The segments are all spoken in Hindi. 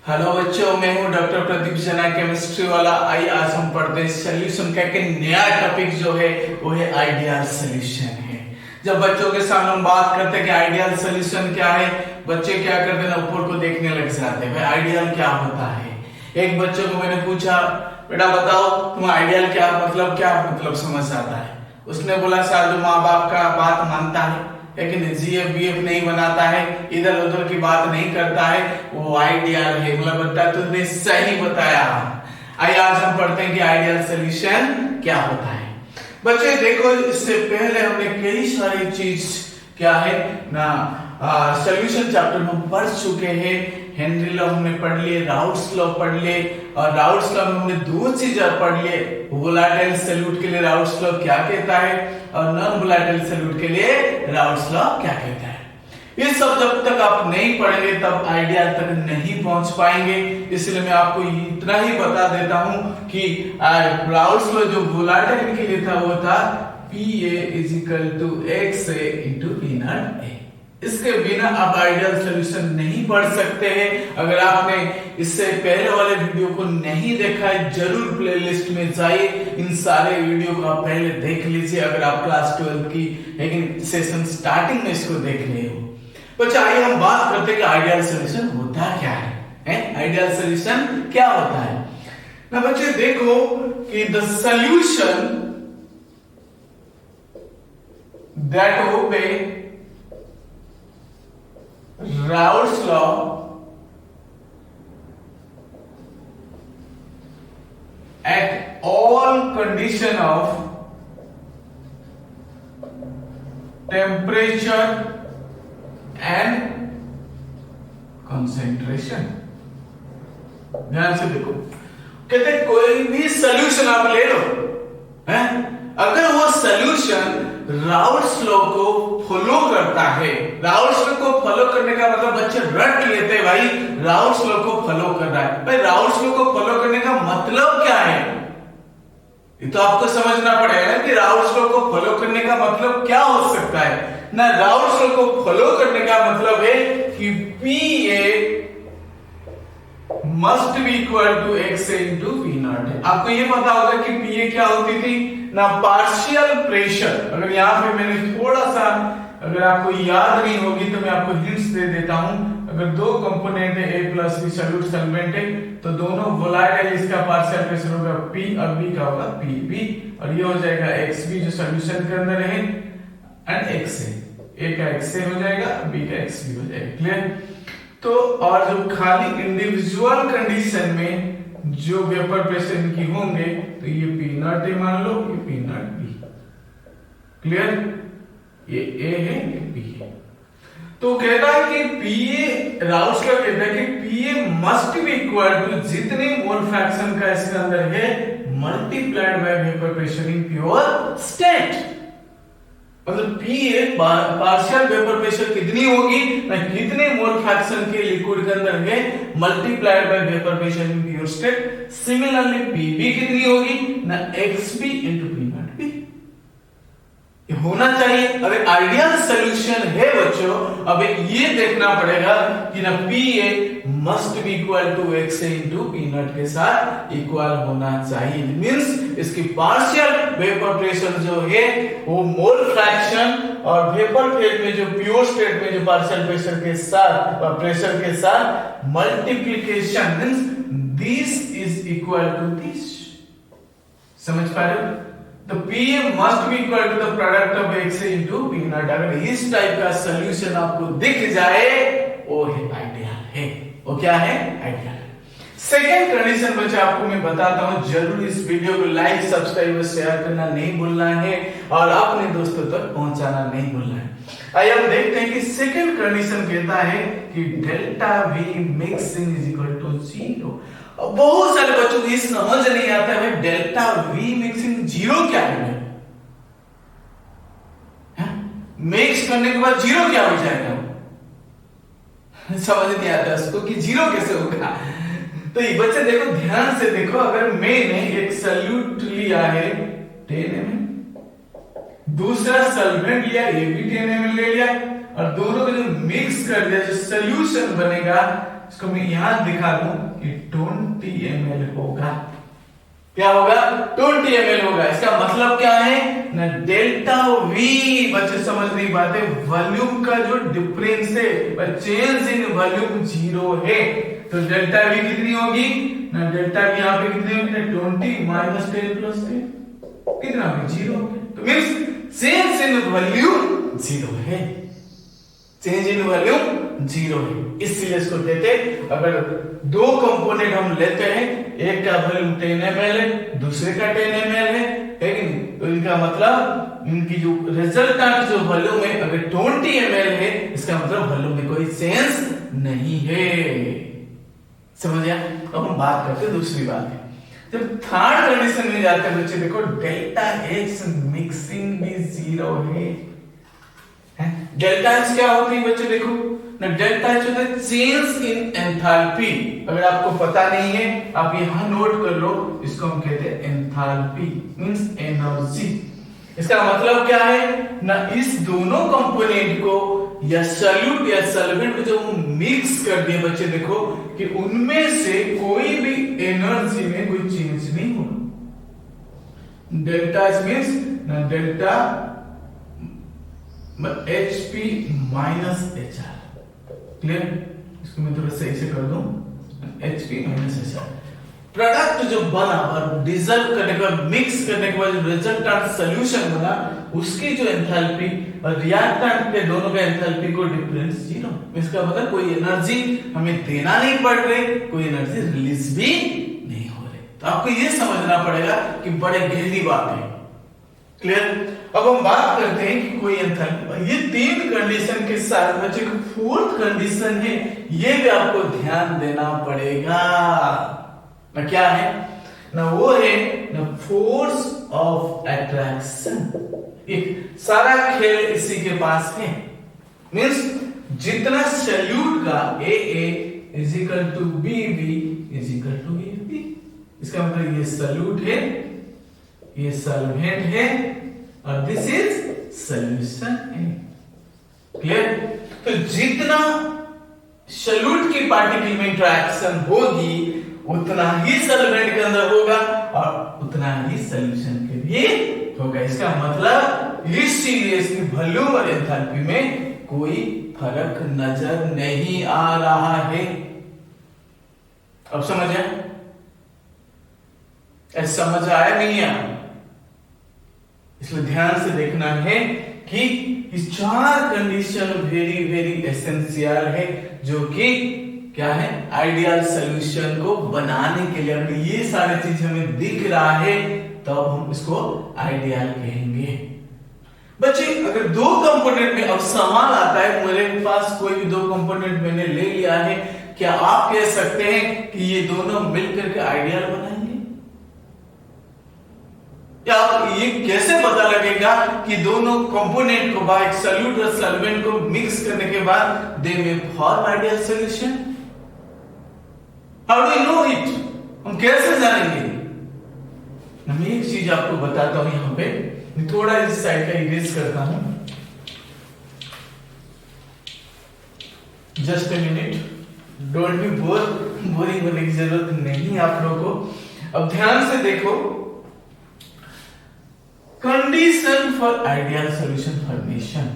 हेलो बच्चों, मैं हूं डॉक्टर प्रदीप जना, केमिस्ट्री वाला। आइए आज हम पढ़ते हैं सोल्यूशन का एक नया टॉपिक जो है वो है आइडियल सोल्यूशन है। जब बच्चों के सामने हम बात करते हैं कि आइडियल सोल्यूशन क्या है, बच्चे क्या करते हैं ना, ऊपर को देखने लग जाते हैं, भाई आइडियल क्या होता है। एक बच्चे को मैंने पूछा, बेटा बताओ तुम आइडियल क्या मतलब समझ आता है। उसने बोला सर जो माँ बाप का बात मानता है लेकिन जीएफ बीएफ नहीं बनाता है, इधर उधर की बात नहीं करता है, वो आइडियल है। मतलब बेटा तुमने सही बताया। आइए आज हम पढ़ते हैं कि आइडियल सॉल्यूशन क्या होता है। बच्चे देखो, इससे पहले हमने कई सारी चीज क्या है ना सॉल्यूशन चैप्टर में पढ़ चुके हैं। हेनरी लॉ हमने पढ़ लिए, राउट्स लॉ पढ़ लिए, और राउट्स लॉ में हमने दो चीजें पढ़ लिए। वोलेटाइल सॉल्यूट के लिए राउट्स लॉ क्या कहता है और नॉन वोलेटाइल सॉल्यूट के लिए राउट्स लॉ क्या कहता है। ये सब जब तक आप नहीं पढ़ेंगे तब आइडिया तक नहीं पहुंच पाएंगे। इसलिए मैं आपको इतना ही बता देता हूं कि राउट्स लॉ जो वोलेटाइल के लिए था वो था Pa is equal to XA into P naught A। इसके बिना आप आइडियल सॉल्यूशन नहीं पढ़ सकते हैं। अगर आपने इससे पहले वाले वीडियो को नहीं देखा है, जरूर प्लेलिस्ट में जाइए, इन सारे वीडियो को आप पहले देख लीजिए। अगर आप क्लास 12 की लेकिन सेशन स्टार्टिंग में इसको देख रहे हो। बच्चा आइए हम बात करते हैं कि आइडियल सॉल्यूशन होता क्या है। आइडियल सॉल्यूशन क्या होता है ना बच्चे, देखो कि the solution that obey Raoult's law at all condition of temperature and concentration। ध्यान से देखो, कहते कोई भी सॉल्यूशन आप ले लो, है अगर वो सॉल्यूशन राउल्ट्स लॉ को फॉलो करता है। राउल्ट्स लॉ को फॉलो करने का मतलब बच्चे रट लेते हैं, भाई राउल्ट्स लॉ को फॉलो कर रहा है। भाई राउल्ट्स लॉ को फॉलो करने का मतलब क्या है, ये तो आपको समझना पड़ेगा कि राउल्ट्स लॉ को फॉलो करने का मतलब क्या हो सकता है ना। राउल्ट्स लॉ को फॉलो करने का मतलब है कि Pa must be equal to x into p naught है। आपको ये पता होगा कि पीए क्या होती थी ना, पार्शियल प्रेशर। अगर यहाँ पे मैंने थोड़ा सा, अगर आपको याद नहीं होगी तो मैं आपको हिंट्स दे देता हूं। अगर दो कंपोनेंट है A plus b solute solvent है तो दोनों वोलेटाइल, इसका पार्शियल प्रेशर होगा P और B का होगा PB, और ये हो जाएगा XB जो सॉल्यूशन के अंदर है एंड XA। A का XA हो जाएगा, B का XB हो जाएगा। क्लियर? तो और जो खाली इंडिविजुअल कंडीशन में जो वेपर प्रेशर इनकी होंगे तो ये P नॉट ए मान लो, ये P नॉट B। क्लियर? ये A है, ये B है। तो कहता है कि Pa, राउल्ट्स का कहता है कि Pa must be equal to जितने मोल फ्रैक्शन का इसके अंदर है multiplied by vapour pressure in pure state. मतलब Pa पार्शियल वेपर प्रेशर कितनी होगी ना, कितने मोल फ्रैक्शन के लिक्विड के अंदर है multiplied by vapour pressure in pure state. Similarly Pb कितनी होगी ना, Xb into P naught B। ये होना चाहिए। अगर आइडियल सॉल्यूशन है बच्चों, अब ये देखना पड़ेगा कि ना Pa must be equal to X into P naught के साथ इक्वल होना चाहिए। मींस इसकी पार्शियल वेपर प्रेशर जो है वो मोल फ्रैक्शन और वेपर फेज में जो प्योर स्टेट में जो पार्शियल प्रेशर के साथ multiplication means this is equal to this. समझ पा रहे हो? तो Pa must be equal to the product of X into P naught। अगर इस टाइप का सॉल्यूशन आपको दिख जाए वो है आइडियल है। वो क्या है? आइडियल। सेकेंड कंडीशन बच्चे आपको मैं बताता हूं, जरूर इस वीडियो को लाइक सब्सक्राइब और शेयर करना नहीं भूलना है और अपने दोस्तों तक पहुंचाना नहीं भूलना है। आइए हम देखते हैं कि सेकेंड कंडीशन कहता है कि delta V mixing is equal to 0। बहुत सारे बच्चों को ये समझ नहीं आता है डेल्टा V मिक्सिंग 0 क्या है। मिक्स करने के बाद 0 क्या हो जाएगा, समझ नहीं आता उसको कि 0 कैसे होगा। तो ये बच्चे देखो, ध्यान से देखो, अगर मैंने एक सॉल्यूट लिया है 10 ml, दूसरा सॉल्वेंट लिया ये भी 10 ml ले लिया, और दोनों को जो मिक्स कर दिया जो सॉल्यूशन बनेगा इसको मैं यहां दिखा दूं कि 20 ml होगा। क्या होगा? 20 ml होगा। इसका मतलब क्या है ना, डेल्टा वी, बच्चे समझ नहीं पाते, वॉल्यूम का जो डिफरेंस है, चेंज इन वॉल्यूम 0 है, तो डेल्टा वी कितनी होगी ना, डेल्टा वी यहाँ पे कितनी होगी ना, 20 माइनस 10 प्लस 10 कितना होगी 0। तो मींस चेंज इन वॉल्यूम 0 है, चेंज इन वॉल्यूम 0 है, इसलिए इसको कहते हैं। अगर दो कंपोनेंट हम लेते हैं, एक का वॉल्यूम 10 ml है, दूसरे का 10 ml है, तो इनका मतलब इनकी जो रिजल्टेंट जो वॉल्यूम है अगर 20 ml है, इसका मतलब वॉल्यूम में कोई चेंज नहीं है। समझ गया? अब हम बात करते हैं दूसरी बात है, जब थर्ड कंडीशन में जाते हैं बच्चे, देखो डेल्टा एक्स मिक्सिंग भी 0 है। डेल्टा एच क्या होती है बच्चे? देखो ना, डेल्टा एच होता है चेंज इन एंथैल्पी। अगर आपको पता नहीं है आप यहां नोट कर लो, इसको हम कहते हैं एंथैल्पी, मींस एनर्जी। इसका मतलब क्या है ना, इस दोनों कंपोनेंट को या सॉल्यूट या सॉल्वेंट को जब हम मिक्स कर दिए बच्चे, देखो कि उनमें से कोई भी एनर्जी में कोई चेंज नहीं होगा। डेल्टा एच मींस ना delta HP minus HR, clear? इसको मैं थोड़ा सही से कर दूं, HP माइनस HR। प्रोडक्ट जो बना और डिजल्व करने के बाद, मिक्स करने के बाद जो रिजल्टेंट सॉल्यूशन बना, उसकी जो एंथैल्पी और रिएक्टेंट के दोनों का एंथैल्पी को डिफरेंस 0। इसका मतलब कोई एनर्जी हमें देना नहीं पड़ रही, कोई एनर्जी रिलीज भी नहीं हो रही। तो आपको ये समझना पड़ेगा कि बड़े गहरी बात है, क्लियर? अब हम बात करते हैं कि कोई एंथैल्पी, ये 3 कंडीशन के साथ बच्चे को 4th कंडीशन है, ये भी आपको ध्यान देना पड़ेगा ना। क्या है ना, वो है ना फोर्स ऑफ अट्रैक्शन। एक सारा खेल इसी के पास है, मींस जितना सॉल्यूट का AA is equal to BB is equal to AB। इसका मतलब ये सॉल्यूट है, ये सॉल्वेंट है और दिस इज सॉल्यूशन है, क्लियर? तो जितना सॉल्यूट की पार्टिकल में इंटरेक्शन होगी उतना ही सॉल्वेंट के अंदर होगा और उतना ही सॉल्यूशन के भी होगा। इसका मतलब इस सीरीज की वॉल्यूम और एंथैल्पी में कोई फर्क नजर नहीं आ रहा है। अब समझ आया? समझ आया नहीं आया? इसलिए ध्यान से देखना है कि इस 4 कंडीशन वेरी वेरी एसेंशियल है, जो कि क्या है, आइडियल सॉल्यूशन को बनाने के लिए। अगर ये सारी चीज हमें दिख रहा है तब हम इसको आइडियल कहेंगे। बच्चे अगर 2 कंपोनेंट में अब सवाल आता है, मेरे पास कोई भी 2 कंपोनेंट मैंने ले लिया है, क्या आप कह सकते हैं कि ये दोनों मिलकर के आइडियल बनाएंगे? या ये कैसे पता लगेगा कि दोनों कंपोनेंट को बाय सॉल्यूट और सॉल्वेंट को मिक्स करने के बाद दे में form ideal solution? How do you know it? हम कैसे जानेंगे? मैं एक चीज आपको बताता हूं, यहां पे थोड़ा इस साइड का इरेज करता हूं, just a minute, don't be boring होने की जरूरत नहीं आप लोगों को। अब ध्यान से देखो, condition for ideal solution formation,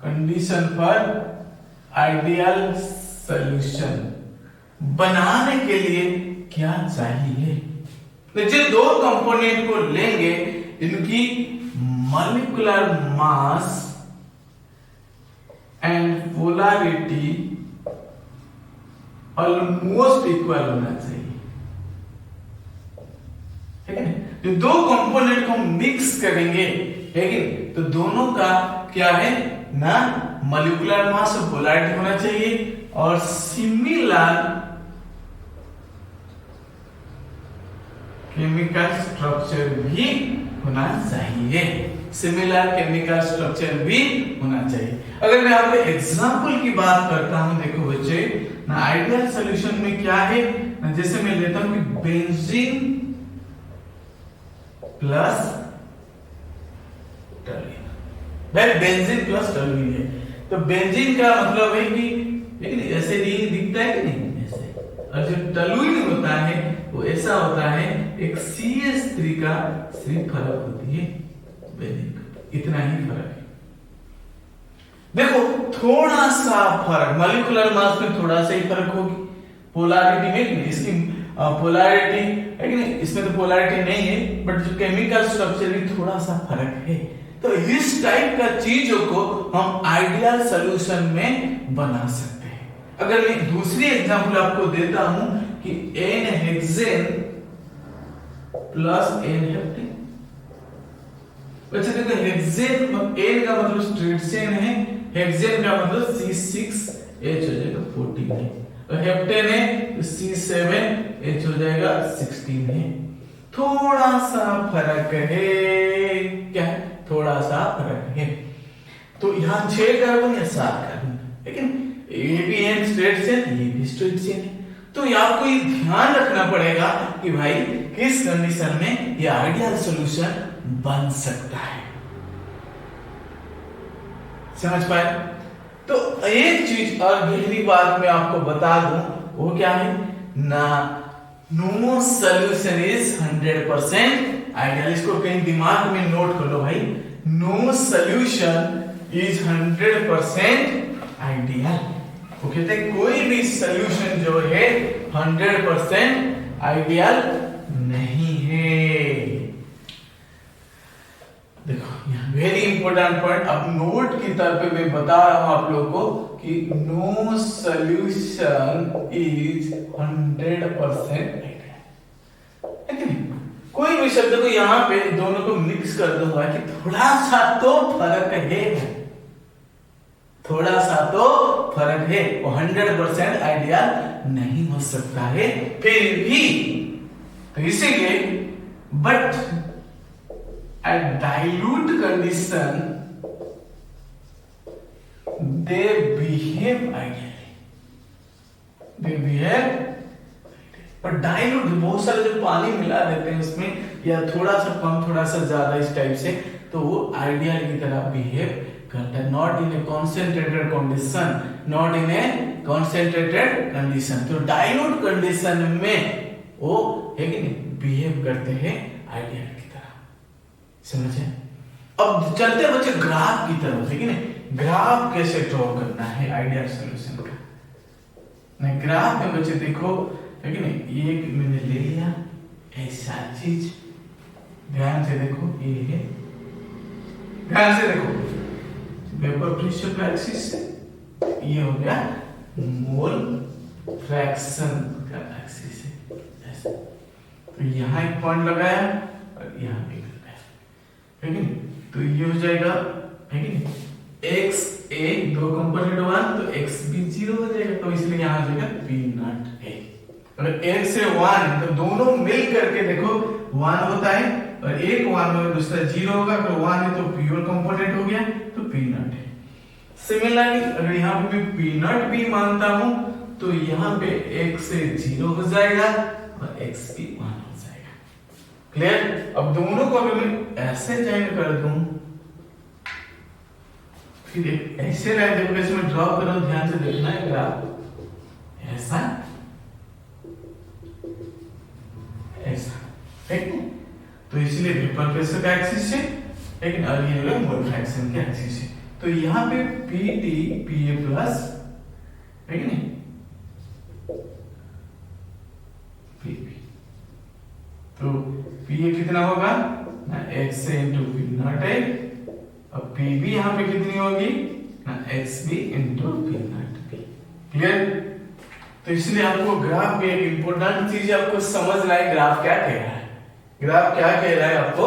condition for ideal solution बनाने के लिए क्या चाहिए? जिन 2 कंपोनेंट को लेंगे, इनकी molecular mass and polarity almost equal होना चाहिए, ठीक है? जो 2 कंपोनेंट को मिक्स करेंगे, ठीक है, तो दोनों का क्या है ना, मॉलिक्यूलर मास और पोलैरिटी होना चाहिए और सिमिलर केमिकल स्ट्रक्चर भी होना चाहिए, सिमिलर केमिकल स्ट्रक्चर भी होना चाहिए। अगर मैं आपको एग्जांपल की बात करता हूं, देखो बच्चे ना, आइडियल सॉल्यूशन में क्या है ना, जैसे मैं लेता हूं कि बेंजीन प्लस टोल्यूइन, भाई बेंजीन प्लस टोल्यूइन है, तो बेंजीन का मतलब है कि लेकिन ऐसे नहीं दिखता है कि नहीं, ऐसे और जो टलुइन होता है वो ऐसा होता है, एक CH3 का सिर्फ फर्क होती है, इतना ही फर्क है। देखो थोड़ा सा फर्क मॉलिक्यूलर मास में थोड़ा सा ही फर्क होगी, पोलैरिटी में, इसकी पोलैरिटी है कि नहीं, इसमें तो पोलैरिटी नहीं है, बट जो केमिकल स्ट्रक्चर में थोड़ा सा फर्क है। तो इस टाइप का चीजों को हम आइडियल सॉल्यूशन में बना सकते हैं। अगर मैं दूसरी एग्जांपल आपको देता हूं कि n hexane plus n heptane. अच्छा देखो हेक्सेन n का मतलब स्ट्रेट चेन है, हेक्सेन का मतलब C6H हो जाएगा 14 है, और हेप्टेन है तो C7H हो जाएगा 16 है। थोड़ा सा फर्क है, क्या है, थोड़ा सा फर्क है। तो यहाँ 6 कार्बन या 7 कार्बन, लेकिन ये भी है स्ट्रेट चेन, ये भी स्ट्रेट चेन है। तो ये आपको ये ध्यान रखना पड़ेगा कि भाई किस कंडीशन में ये आइडियल सॉल्यूशन बन सकता है। समझ पाए? तो एक चीज और गहरी बात मैं आपको बता दूं, वो क्या है ना, नो सॉल्यूशन इज 100% आइडियल। इसको कहीं दिमाग में नोट कर लो भाई, नो सॉल्यूशन इज 100% आइडियल। वो कहते हैं कोई भी सॉल्यूशन जो है 100% आइडियल नहीं है। देखो यहाँ वेरी इंपॉर्टेंट पॉइंट, अब नोट की तरफ पे मैं बता रहा हूं आप लोगों को कि नो सॉल्यूशन इज 100% आइडियल। कोई भी शब्द को यहाँ पे दोनों को मिक्स कर दूंगा कि थोड़ा सा तो फर्क है, थोड़ा सा तो फर्क है, वो 100% आइडियल नहीं हो सकता है फिर भी। तो इसीलिए but at dilute condition they behave ideally, they behave। पर डाइल्यूट बहुत सारे जो पानी मिला देते हैं उसमें, या थोड़ा सा कम थोड़ा सा ज्यादा इस टाइप से, तो वो आइडियल की तरह बिहेव करता है, not in A concentrated condition, not in A concentrated condition. तो डाइल्यूट कंडीशन में वो है कि नहीं, बिहेव करते हैं आइडियल की तरह। समझे? अब चलते हैं बच्चे ग्राफ की तरफ, है कि नहीं, ग्राफ कैसे ड्रॉ करना है आइडियल सॉल्यूशन का। नहीं ग्राफ में बच्चे देखो, है कि नहीं, ये मैंने ले लिया ऐसा चीज, ध्यान से देखो, ये है, ध्यान से देखो, वेपर प्रेशर का एक्सिस से ये हो गया मोल फ्रैक्शन का एक्सिस है ऐसा। तो यहाँ एक पॉइंट लगाया और यहाँ भी लगाया, है कि नहीं, तो ये हो जाएगा, है कि नहीं, x a 2 कंपोनेंट 1 तो x भी 0 हो जाएगा, तो इसलिए यहाँ हो जाएगा p नॉट a। अगर एक से 1 तो दोनों मिल करके देखो 1 होता है, और एक 1 होगा दूसरा 0 होगा, तो 1 है तो प्योर कंपोनेंट हो गया, तो p नॉट है। सिमिलरली अगर यहाँ पे मैं p नॉट भी मानता हूं तो यहाँ पे x से 0 हो जाएगा और x भी 1 हो जाएगा। क्लियर? अब दोनों को अगर मैं ऐसे ज्वाइन कर दूं, फिर ऐसे लाइन देखो कैसे मैं ड्रॉ कर रहा हूं, ध्यान से देखना है ग्राफ, ऐसा ऐसा, ठीक है। तो इसलिए वेपर प्रेशर का एक्सिस है, लेकिन अब ये होगा मोल फ्रैक्शन का एक्सिस है। तो यहाँ पे Pt Pa प्लस, है कि नहीं, Pp, तो Pa कितना होगा ना, x इंटू p नॉट है, और Pb यहाँ पे कितनी होगी ना, xb into p not b। Clear? तो इसलिए आपको ग्राफ में एक इंपॉर्टेंट चीज आपको समझना है, ग्राफ क्या कह रहा है, ग्राफ क्या कह रहा है आपको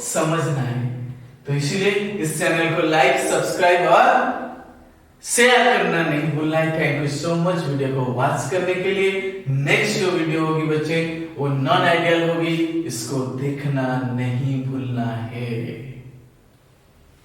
समझना है। तो इसीलिए इस चैनल को लाइक, सब्सक्राइब और शेयर करना नहीं भूलना है। Thank you so much video को वॉच करने के लिए। नेक्स्ट जो वीडियो होगी बच्चे वो नॉन आइडियल होगी, इसको देखना नहीं भूलना है।